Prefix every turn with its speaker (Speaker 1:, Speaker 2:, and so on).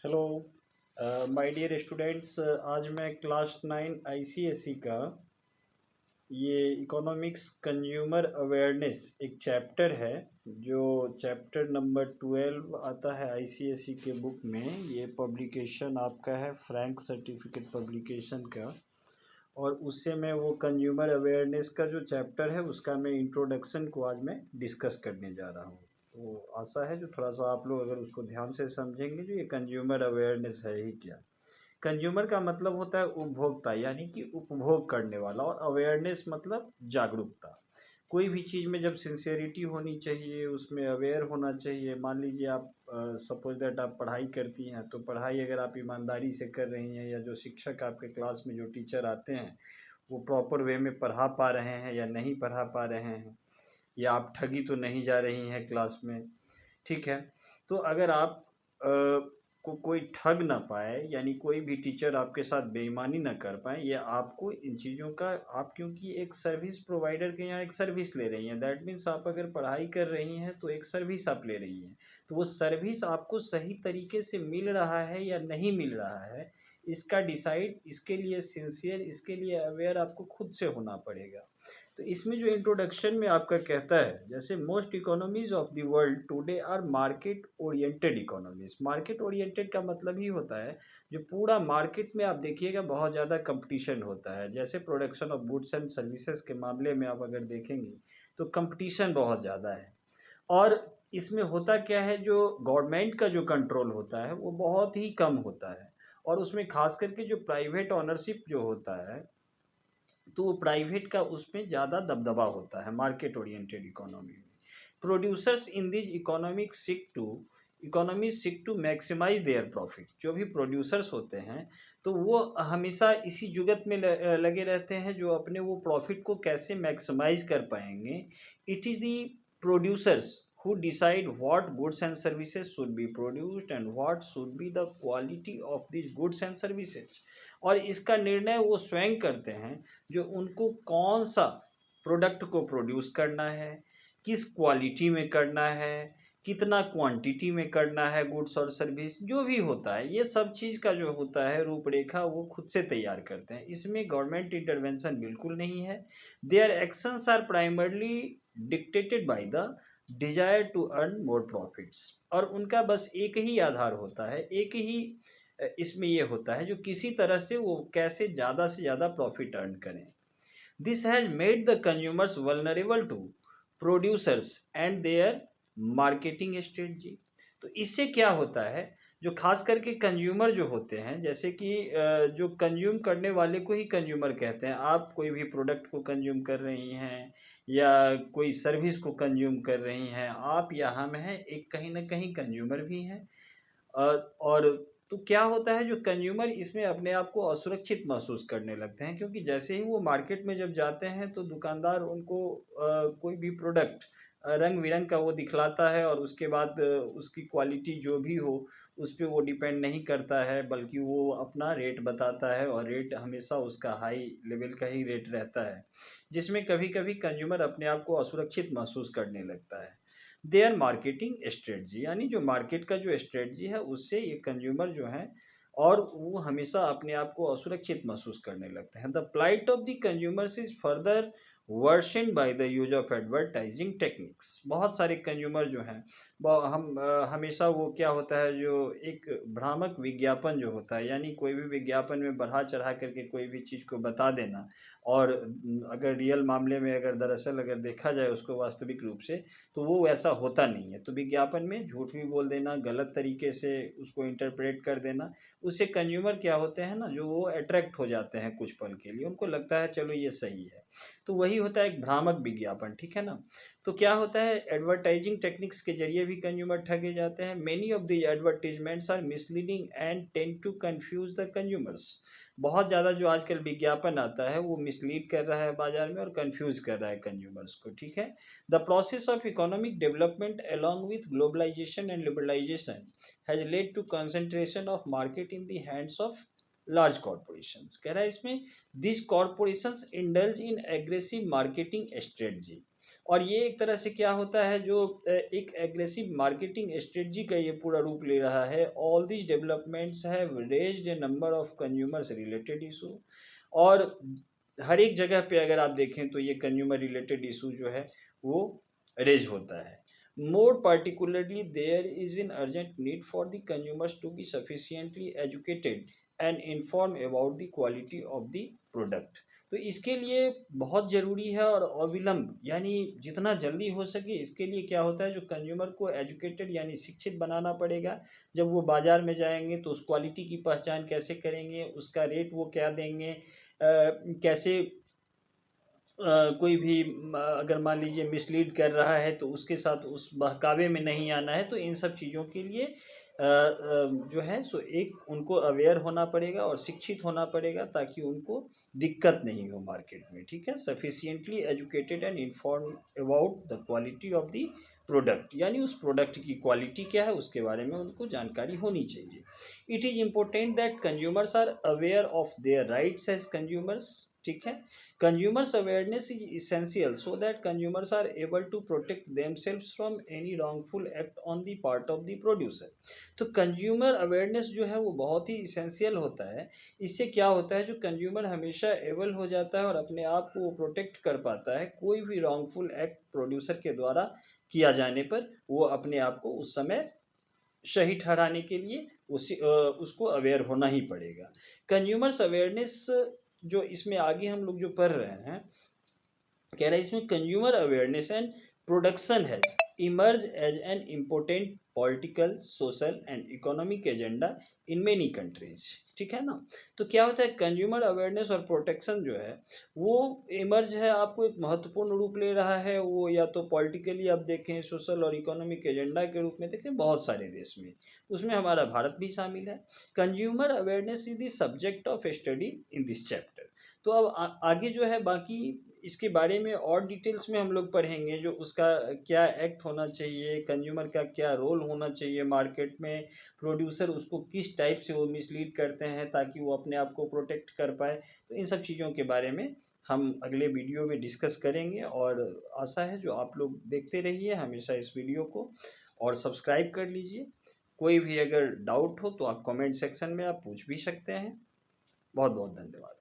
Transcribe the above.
Speaker 1: Hello my dear students. आज मैं class 9 ICSE का ये इकोनॉमिक्स कंज्यूमर अवेयरनेस एक चैप्टर है जो चैप्टर नंबर 12 आता है आईसीएसई के बुक में। ये पब्लिकेशन आपका है फ्रैंक सर्टिफिकेट पब्लिकेशन का, और उससे मैं वो कंज्यूमर अवेयरनेस का जो चैप्टर है उसका मैं इंट्रोडक्शन को आज मैं डिस्कस करने जा रहा हूँ। तो आशा है जो थोड़ा सा आप लोग अगर उसको ध्यान से समझेंगे, जो ये कंज्यूमर अवेयरनेस है ही क्या। कंज्यूमर का मतलब होता है उपभोक्ता, यानी कि उपभोग करने वाला, और अवेयरनेस मतलब जागरूकता। कोई भी चीज़ में जब सिंसियरिटी होनी चाहिए, उसमें अवेयर होना चाहिए। मान लीजिए आप सपोज दैट आप पढ़ाई करती हैं, तो पढ़ाई अगर आप ईमानदारी से कर रही हैं, या जो शिक्षक आपके क्लास में जो टीचर आते हैं वो प्रॉपर वे में पढ़ा पा रहे हैं या नहीं पढ़ा पा रहे हैं, या आप ठगी तो नहीं जा रही हैं क्लास में, ठीक है। तो अगर आप को कोई ठग ना पाए, यानी कोई भी टीचर आपके साथ बेईमानी ना कर पाए, या आपको इन चीज़ों का, आप क्योंकि एक सर्विस प्रोवाइडर के यहाँ एक सर्विस ले रही हैं, दैट मीन्स आप अगर पढ़ाई कर रही हैं तो एक सर्विस आप ले रही हैं। तो वो सर्विस आपको सही तरीके से मिल रहा है या नहीं मिल रहा है, इसका डिसाइड, इसके लिए सिंसियर, इसके लिए अवेयर आपको खुद से होना पड़ेगा। तो इसमें जो इंट्रोडक्शन में आपका कहता है, जैसे most economies of the world today are market oriented economies. Market oriented का मतलब ही होता है जो पूरा मार्केट में आप देखिएगा बहुत ज़्यादा कंपटीशन होता है। जैसे production of goods and services के मामले में आप अगर देखेंगे तो कंपटीशन बहुत ज़्यादा है। और इसमें होता क्या है, जो गवर्नमेंट का जो कंट्रोल होता है वो बहुत ही कम होता है, और उसमें खास करके जो प्राइवेट ऑनरशिप जो होता है, तो वो प्राइवेट का उसमें ज़्यादा दबदबा होता है मार्केट ओरिएंटेड इकोनॉमी में। Producers in this economy seek to maximize their profit. जो भी प्रोड्यूसर्स होते हैं तो वो हमेशा इसी जुगत में लगे रहते हैं, जो अपने वो प्रॉफिट को कैसे मैक्सिमाइज कर पाएंगे। It is the producers who decide what goods and services should be produced and what should be the quality of these goods and services। और इसका निर्णय वो स्वयं करते हैं जो उनको कौन सा प्रोडक्ट को प्रोड्यूस करना है, किस क्वालिटी में करना है, कितना क्वांटिटी में करना है, गुड्स और सर्विस जो भी होता है, ये सब चीज़ का जो होता है रूपरेखा वो खुद से तैयार करते हैं। इसमें गवर्नमेंट इंटरवेंशन बिल्कुल नहीं है। Their actions are primarily dictated by the desire to earn more profits. और उनका बस एक ही आधार होता है, एक ही इसमें ये होता है, जो किसी तरह से वो कैसे ज़्यादा से ज़्यादा प्रॉफिट अर्न करें। This has made the consumers vulnerable to producers and their marketing strategy. तो इससे क्या होता है, जो खास करके कंज्यूमर जो होते हैं, जैसे कि जो कंज्यूम करने वाले को ही कंज्यूमर कहते हैं। आप कोई भी प्रोडक्ट को कंज्यूम कर रही हैं या कोई सर्विस को कंज्यूम कर रही हैं, आप या हम हैं, एक कहीं ना कहीं कंज्यूमर भी हैं। और तो क्या होता है, जो कंज्यूमर इसमें अपने आप को असुरक्षित महसूस करने लगते हैं, क्योंकि जैसे ही वो मार्केट में जब जाते हैं तो दुकानदार उनको कोई भी प्रोडक्ट रंग बिरंग का वो दिखलाता है, और उसके बाद उसकी क्वालिटी जो भी हो उस पर वो डिपेंड नहीं करता है, बल्कि वो अपना रेट बताता है, और रेट हमेशा उसका हाई लेवल का ही रेट रहता है, जिसमें कभी कभी कंज्यूमर अपने आप को असुरक्षित महसूस करने लगता है। देयर मार्केटिंग स्ट्रेटजी, यानी जो मार्केट का जो स्ट्रेटजी है उससे ये कंज्यूमर जो है, और वो हमेशा अपने आप को असुरक्षित महसूस करने लगते हैं। The plight of the consumers is further worsened by the use of advertising techniques. बहुत सारे कंज्यूमर जो हैं, हम हमेशा वो क्या होता है, जो एक भ्रामक विज्ञापन जो होता है, यानी कोई भी विज्ञापन में बढ़ा चढ़ा करके कोई भी चीज़ को बता देना, और अगर रियल मामले में अगर दरअसल अगर देखा जाए उसको वास्तविक रूप से, तो वो वैसा होता नहीं है। तो विज्ञापन में झूठ भी बोल देना, गलत तरीके से उसको इंटरप्रेट कर देना, उससे कंज्यूमर क्या होते हैं ना, जो वो अट्रैक्ट हो जाते हैं कुछ पल के लिए, उनको लगता है चलो ये सही है। तो वही होता है एक भ्रामक विज्ञापन, ठीक है ना। तो क्या होता है, एडवर्टाइजिंग टेक्निक्स के जरिए भी कंज्यूमर ठगे जाते हैं। Many of the advertisements are misleading and tend to confuse the consumers. बहुत ज़्यादा जो आजकल विज्ञापन आता है वो मिसलीड कर रहा है बाजार में, और कंफ्यूज कर रहा है कंज्यूमर्स को, ठीक है। The process of economic development along with globalization and liberalization has led to concentration of market in the hands of large corporations। कह रहा है इसमें, these corporations indulge in aggressive marketing strategy। और ये एक तरह से क्या होता है, जो एक एग्रेसिव मार्केटिंग स्ट्रेटजी का ये पूरा रूप ले रहा है। All this developments have raised A number of consumers related issue, और हर एक जगह पे अगर आप देखें तो ये कंज्यूमर रिलेटेड इशू जो है वो रेज होता है। मोर particularly there is an urgent need for the consumers to be sufficiently educated and informed about the quality of the product। तो इसके लिए बहुत ज़रूरी है, और अविलंब यानी जितना जल्दी हो सके इसके लिए क्या होता है, जो कंज्यूमर को एजुकेटेड यानी शिक्षित बनाना पड़ेगा। जब वो बाज़ार में जाएंगे तो उस क्वालिटी की पहचान कैसे करेंगे, उसका रेट वो क्या देंगे, कैसे कोई भी अगर मान लीजिए मिसलीड कर रहा है तो उसके साथ उस बहकावे में नहीं आना है। तो इन सब चीज़ों के लिए जो है सो एक उनको अवेयर होना पड़ेगा और शिक्षित होना पड़ेगा, ताकि उनको दिक्कत नहीं हो मार्केट में। ठीक है, sufficiently educated and inform about the quality of the product, यानी उस प्रोडक्ट की क्वालिटी क्या है उसके बारे में उनको जानकारी होनी चाहिए। It is important that consumers are aware of their rights as consumers. ठीक है, consumers awareness is essential so that consumers are able to protect themselves from any wrongful act on the part of the producer। तो consumer awareness जो है वो बहुत ही essential होता है। इससे क्या होता है, जो कंज्यूमर हमेशा एबल हो जाता है और अपने आप को वो प्रोटेक्ट कर पाता है, कोई भी रॉन्गफुल एक्ट प्रोड्यूसर के द्वारा किया जाने पर वो अपने आप को उस समय सही ठहराने के लिए उसको अवेयर होना ही पड़ेगा। कंज्यूमर्स अवेयरनेस जो इसमें आगे हम लोग जो पढ़ रहे हैं, कह रहा है इसमें consumer awareness and production has emerge as an important political social and economic agenda in many countries. ठीक है ना। तो क्या होता है, कंज्यूमर अवेयरनेस और प्रोटेक्शन जो है वो इमर्ज है, आपको एक महत्वपूर्ण रूप ले रहा है। वो या तो पॉलिटिकली आप देखें, सोशल और इकोनॉमिक एजेंडा के रूप में देखें बहुत सारे देश में, उसमें हमारा भारत भी शामिल है। Consumer awareness is the subject of study in this chapter. तो अब आगे जो है बाकी इसके बारे में और डिटेल्स में हम लोग पढ़ेंगे, जो उसका क्या एक्ट होना चाहिए, कंज्यूमर का क्या रोल होना चाहिए मार्केट में, प्रोड्यूसर उसको किस टाइप से वो मिसलीड करते हैं ताकि वो अपने आप को प्रोटेक्ट कर पाए। तो इन सब चीज़ों के बारे में हम अगले वीडियो में डिस्कस करेंगे, और आशा है जो आप लोग देखते रहिए हमेशा इस वीडियो को, और सब्सक्राइब कर लीजिए। कोई भी अगर डाउट हो तो आप कमेंट सेक्शन में आप पूछ भी सकते हैं। बहुत बहुत धन्यवाद।